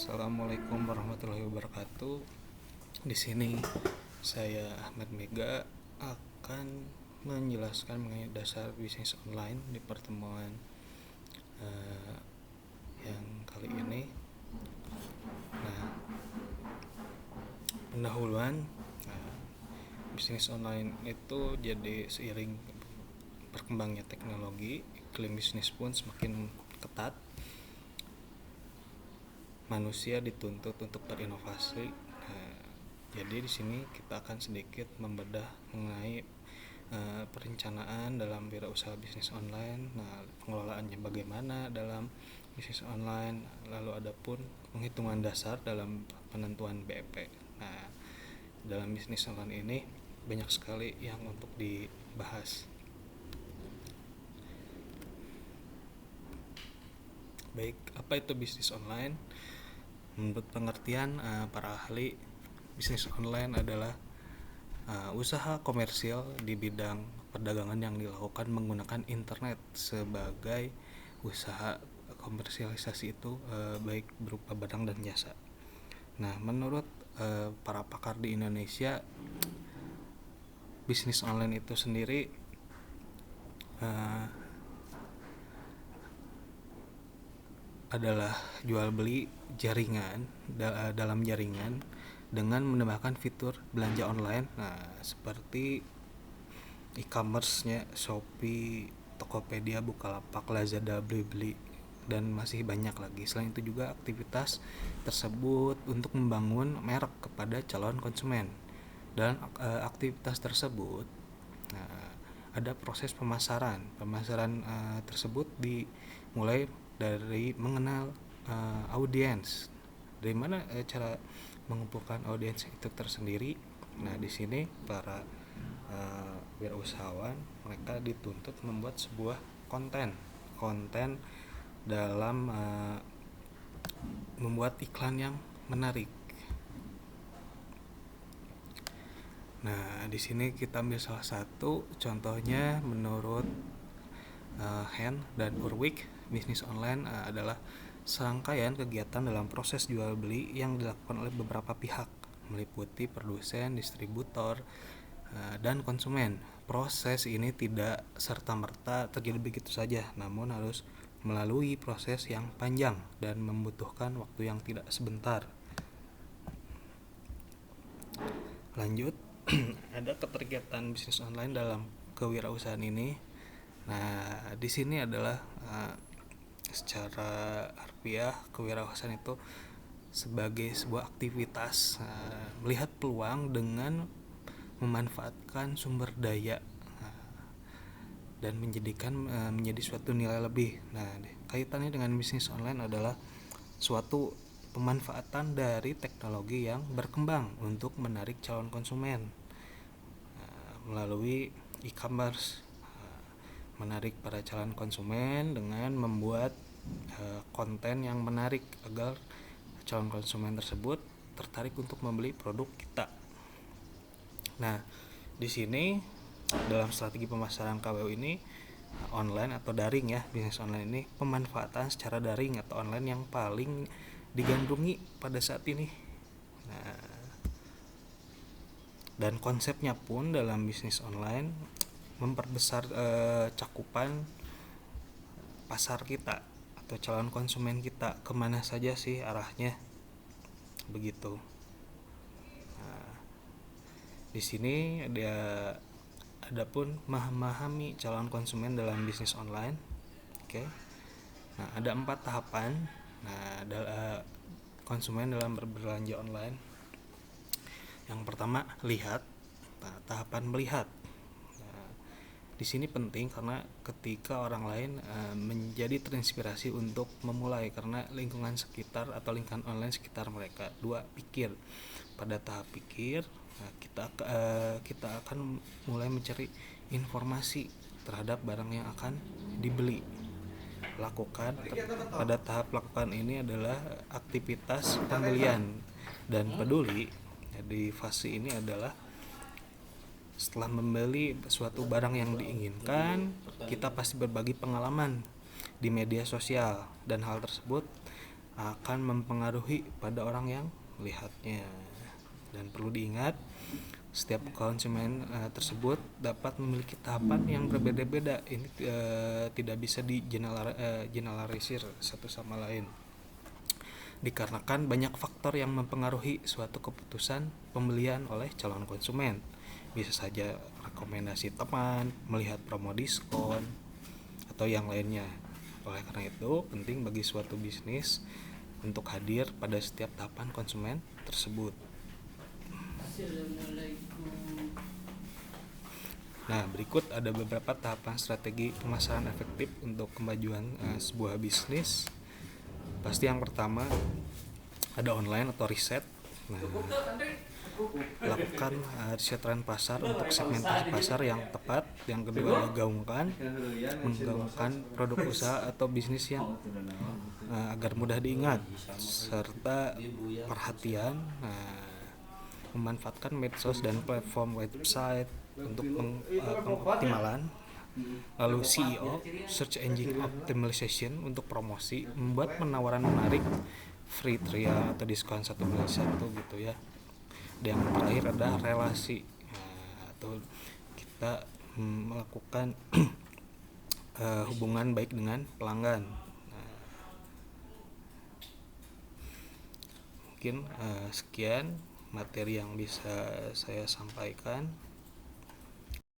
Assalamualaikum warahmatullahi wabarakatuh. Di sini saya Ahmad Mega akan menjelaskan mengenai dasar bisnis online di pertemuan eh, yang kali ini. Nah, pendahuluan bisnis online itu jadi seiring berkembangnya teknologi, iklim bisnis pun semakin ketat. Manusia dituntut untuk berinovasi. Jadi di sini kita akan sedikit membedah mengenai perencanaan dalam wirausaha bisnis online. Nah, pengelolaannya bagaimana dalam bisnis online, lalu ada pun penghitungan dasar dalam penentuan BEP. Nah, dalam bisnis online ini banyak sekali yang untuk dibahas. Baik, apa itu bisnis online? Menurut pengertian para ahli, bisnis online adalah usaha komersial di bidang perdagangan yang dilakukan menggunakan internet sebagai usaha komersialisasi itu baik berupa barang dan jasa. Nah, menurut para pakar di Indonesia, bisnis online itu sendiri adalah jual beli jaringan dalam jaringan dengan menambahkan fitur belanja online. Nah, seperti e-commerce-nya Shopee, Tokopedia, Bukalapak, Lazada, Blibli, dan masih banyak lagi. Selain itu juga aktivitas tersebut untuk membangun merek kepada calon konsumen. Dan aktivitas tersebut ada proses pemasaran. Pemasaran tersebut dimulai dari mengenal audiens. Dari mana cara mengumpulkan audiens itu tersendiri. Nah, di sini para wirausahawan mereka dituntut membuat sebuah konten dalam membuat iklan yang menarik. Nah, di sini kita ambil salah satu contohnya menurut Hen dan Urwig. Bisnis online adalah serangkaian kegiatan dalam proses jual beli yang dilakukan oleh beberapa pihak, meliputi produsen, distributor, dan konsumen. Proses ini tidak serta-merta terjadi begitu saja, namun harus melalui proses yang panjang dan membutuhkan waktu yang tidak sebentar. Lanjut, ada keterkaitan bisnis online dalam kewirausahaan ini. Nah, di sini adalah secara harfiah kewirausahaan itu sebagai sebuah aktivitas melihat peluang dengan memanfaatkan sumber daya dan menjadi suatu nilai lebih. Nah, kaitannya dengan bisnis online adalah suatu pemanfaatan dari teknologi yang berkembang untuk menarik calon konsumen melalui e-commerce. Menarik para calon konsumen dengan membuat konten yang menarik agar calon konsumen tersebut tertarik untuk membeli produk kita. Nah, di sini dalam strategi pemasaran KWU ini online atau daring ya, bisnis online ini pemanfaatan secara daring atau online yang paling digandrungi pada saat ini. Nah, dan konsepnya pun dalam bisnis online memperbesar cakupan pasar kita atau calon konsumen kita, kemana saja sih arahnya, begitu. Nah, di sini ada pun memahami calon konsumen dalam bisnis online. Oke. Nah, ada 4 tahapan. Nah, konsumen dalam berbelanja online. Yang pertama, lihat. Nah, tahapan melihat. Di sini penting karena ketika orang lain menjadi terinspirasi untuk memulai karena lingkungan sekitar atau lingkungan online sekitar mereka. 2, pikir. Pada tahap pikir, kita akan mulai mencari informasi terhadap barang yang akan dibeli. Lakukan. Pada tahap lakukan ini adalah aktivitas pembelian dan peduli. Di fase ini adalah setelah membeli suatu barang yang diinginkan, kita pasti berbagi pengalaman di media sosial, dan hal tersebut akan mempengaruhi pada orang yang melihatnya. Dan perlu diingat, setiap konsumen tersebut dapat memiliki tahapan yang berbeda-beda. Ini tidak bisa generalisir satu sama lain, dikarenakan banyak faktor yang mempengaruhi suatu keputusan pembelian oleh calon konsumen. Bisa saja rekomendasi teman, melihat promo diskon, atau yang lainnya. Oleh karena itu, penting bagi suatu bisnis untuk hadir pada setiap tahapan konsumen tersebut. Nah, berikut ada beberapa tahapan strategi pemasaran efektif untuk kemajuan sebuah bisnis. Pasti yang pertama ada online atau riset. Nah, lakukan riset tren pasar untuk segmentasi pasar yang tepat. Yang kedua, menggaungkan produk usaha atau bisnis yang agar mudah diingat, serta perhatian memanfaatkan medsos dan platform website untuk pengoptimalan. Lalu SEO, Search Engine Optimization, untuk promosi, membuat penawaran menarik, free trial atau diskon 1+1 gitu ya. Dan yang terakhir ada relasi, atau kita melakukan hubungan baik dengan pelanggan. Mungkin sekian materi yang bisa saya sampaikan.